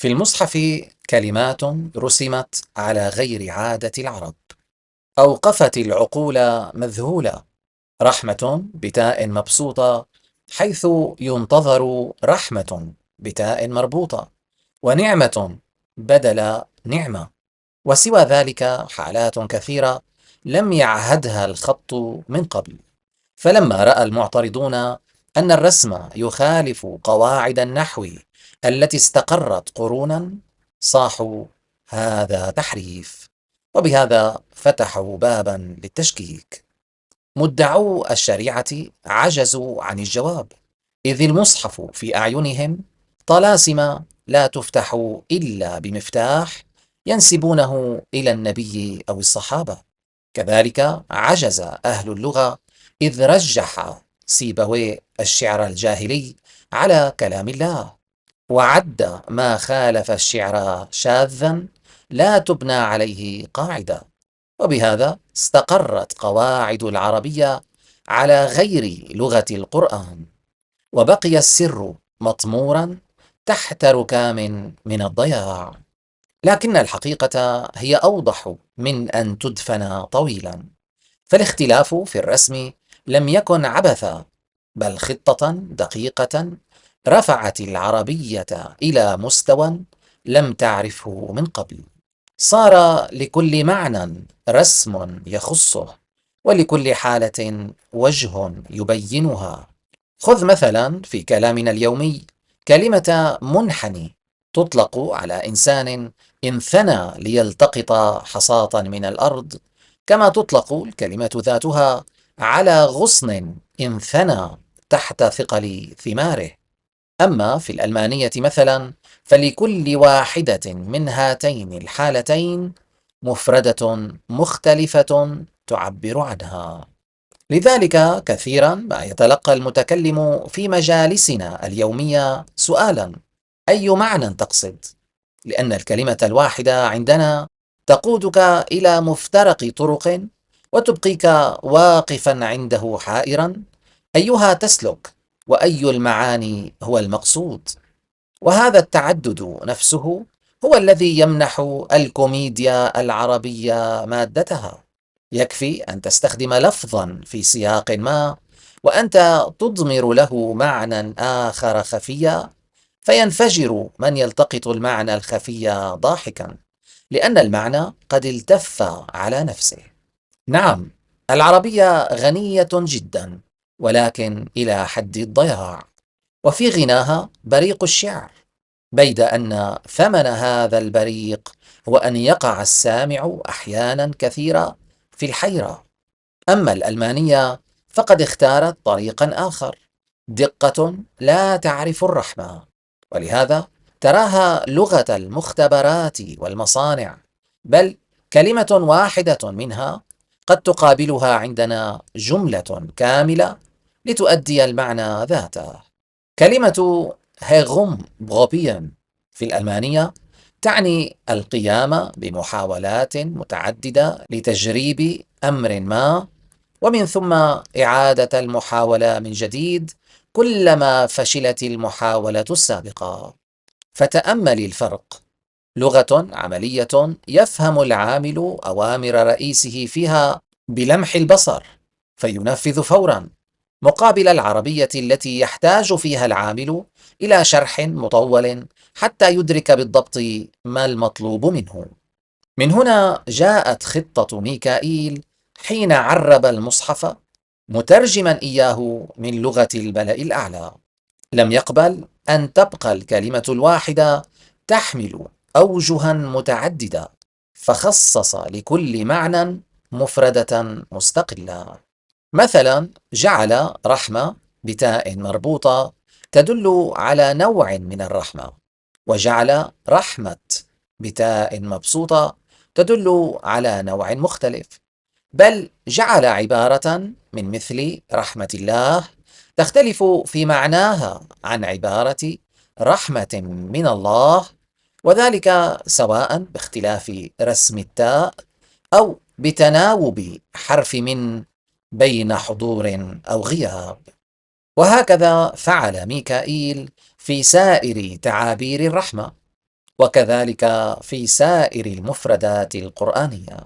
في المصحف كلمات رسمت على غير عادة العرب، أوقفت العقول مذهولة. رحمة بتاء مبسوطة، حيث ينتظر رحمة بتاء مربوطة، ونعمة بدل نعمة. وسوى ذلك حالات كثيرة لم يعهدها الخط من قبل. فلما رأى المعترضون أن الرسم يخالف قواعد النحو التي استقرت قرونا، صاحوا: هذا تحريف. وبهذا فتحوا بابا للتشكيك. مدعو الشريعة عجزوا عن الجواب، إذ المصحف في أعينهم طلاسم لا تفتح إلا بمفتاح ينسبونه إلى النبي أو الصحابة. كذلك عجز أهل اللغة، إذ رجح سيبويه الشعر الجاهلي على كلام الله، وعد ما خالف الشعر شاذا لا تبنى عليه قاعدة. وبهذا استقرت قواعد العربية على غير لغة القرآن، وبقي السر مطمورا تحت ركام من الضياع. لكن الحقيقة هي أوضح من أن تدفن طويلا. فالاختلاف في الرسم لم يكن عبثا، بل خطة دقيقة رفعت العربية إلى مستوى لم تعرفه من قبل. صار لكل معنى رسم يخصه، ولكل حالة وجه يبينها. خذ مثلا في كلامنا اليومي كلمة منحني، تطلق على إنسان انثنى ليلتقط حصاة من الأرض، كما تطلق الكلمة ذاتها على غصن انثنى تحت ثقل ثماره. أما في الألمانية مثلا، فلكل واحدة من هاتين الحالتين مفردة مختلفة تعبر عنها. لذلك كثيرا ما يتلقى المتكلم في مجالسنا اليومية سؤالا: أي معنى تقصد؟ لأن الكلمة الواحدة عندنا تقودك إلى مفترق طرق، وتبقيك واقفا عنده حائرا أيها تسلك، وأي المعاني هو المقصود. وهذا التعدد نفسه هو الذي يمنح الكوميديا العربية مادتها. يكفي أن تستخدم لفظا في سياق ما، وأنت تضمر له معنى آخر خفيا، فينفجر من يلتقط المعنى الخفي ضاحكا، لأن المعنى قد التف على نفسه. نعم، العربية غنية جدا، ولكن إلى حد الضياع. وفي غناها بريق الشعر، بيد أن ثمن هذا البريق هو أن يقع السامع أحيانا كثيرة في الحيرة. أما الألمانية فقد اختارت طريقا آخر: دقة لا تعرف الرحمة، ولهذا تراها لغة المختبرات والمصانع. بل كلمة واحدة منها قد تقابلها عندنا جملة كاملة لتؤدي المعنى ذاته. كلمة هيغوم بروبيان في الألمانية تعني القيام بمحاولات متعددة لتجريب أمر ما، ومن ثم إعادة المحاولة من جديد كلما فشلت المحاولة السابقة. فتأمل الفرق: لغة عملية يفهم العامل أوامر رئيسه فيها بلمح البصر فينفذ فورا، مقابل العربية التي يحتاج فيها العامل إلى شرح مطول حتى يدرك بالضبط ما المطلوب منه. من هنا جاءت خطة ميكائيل حين عرب المصحف مترجما إياه من لغة الملأ الأعلى. لم يقبل أن تبقى الكلمة الواحدة تحمل أوجها متعددة، فخصص لكل معنى مفردة مستقلة. مثلا جعل رحمة بتاء مربوطة تدل على نوع من الرحمة، وجعل رحمة بتاء مبسوطة تدل على نوع مختلف. بل جعل عبارة من مثل رحمة الله تختلف في معناها عن عبارة رحمة من الله، وذلك سواء باختلاف رسم التاء أو بتناوب حرف من بين حضور أو غياب. وهكذا فعل ميكائيل في سائر تعابير الرحمة. وكذلك في سائر المفردات القرآنية،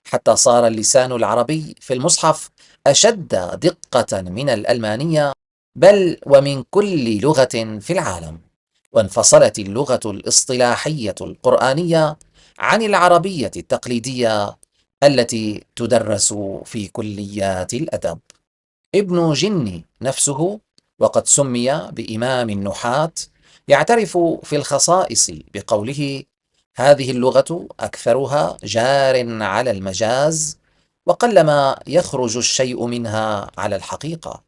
حتى صار اللسان العربي في المصحف أشد دقة من الألمانية، بل ومن كل لغة في العالم. وانفصلت اللغة الاصطلاحية القرآنية عن العربية التقليدية التي تدرس في كليات الأدب. ابن جني نفسه، وقد سمي بإمام النحاة، يعترف في الخصائص بقوله: هذه اللغة أكثرها جار على المجاز، وقلما يخرج الشيء منها على الحقيقة.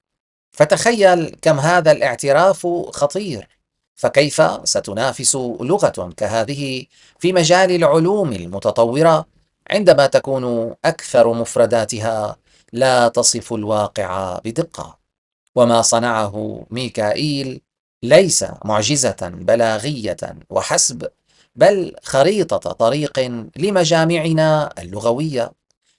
فتخيل كم هذا الاعتراف خطير، فكيف ستنافس لغة كهذه في مجال العلوم المتطورة عندما تكون أكثر مفرداتها لا تصف الواقع بدقة؟ وما صنعه ميكائيل ليس معجزة بلاغية وحسب، بل خريطة طريق لمجامعنا اللغوية.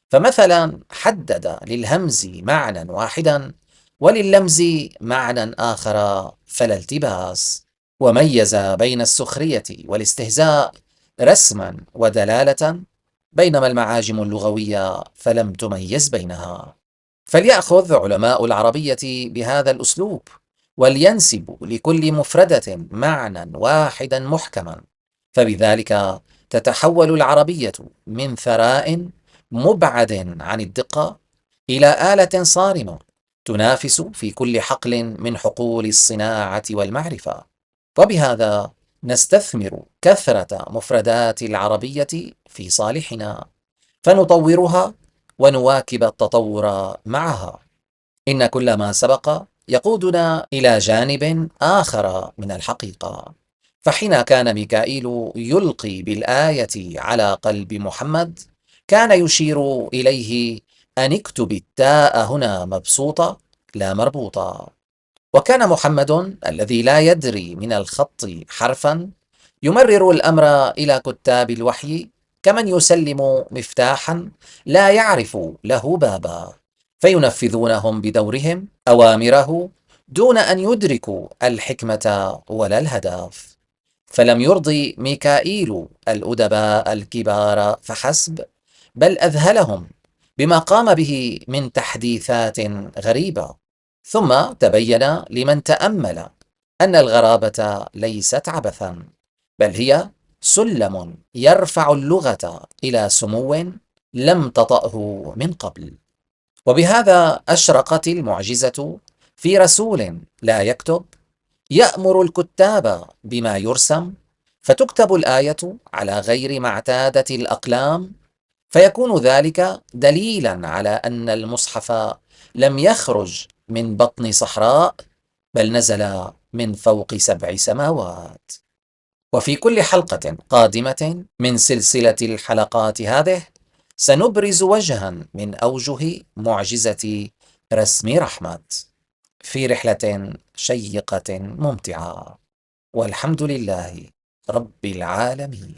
فمثلا حدد للهمز معنى واحدا ولللمز معنى آخر فلا التباس، وميز بين السخرية والاستهزاء رسما ودلالة، بينما المعاجم اللغوية فلم تميز بينها. فليأخذ علماء العربية بهذا الأسلوب، ولينسبوا لكل مفردة معنى واحدا محكما، فبذلك تتحول العربية من ثراء مبعد عن الدقة إلى آلة صارمة تنافس في كل حقل من حقول الصناعة والمعرفة. وبهذا نستثمر كثرة مفردات العربية في صالحنا، فنطورها ونواكب التطور معها. إن كل ما سبق يقودنا إلى جانب آخر من الحقيقة. فحين كان ميكائيل يلقي بالآية على قلب محمد، كان يشير إليه أن اكتب التاء هنا مبسوطة لا مربوطة. وكان محمد الذي لا يدري من الخط حرفا يمرر الأمر إلى كتاب الوحي كمن يسلم مفتاحا لا يعرف له بابا، فينفذونهم بدورهم أوامره دون أن يدركوا الحكمة ولا الهدف. فلم يرضي ميكائيل الأدباء الكبار فحسب، بل أذهلهم بما قام به من تحديثات غريبة. ثم تبين لمن تأمل أن الغرابة ليست عبثا، بل هي سلم يرفع اللغة إلى سمو لم تطأه من قبل. وبهذا أشرقت المعجزة في رسول لا يكتب، يأمر الكتاب بما يرسم، فتكتب الآية على غير ما اعتادت الأقلام، فيكون ذلك دليلا على أن المصحف لم يخرج من بطن صحراء، بل نزل من فوق 7 سماوات. وفي كل حلقة قادمة من سلسلة الحلقات هذه سنبرز وجها من أوجه معجزة رسم رحمت في رحلة شيقة ممتعة، والحمد لله رب العالمين.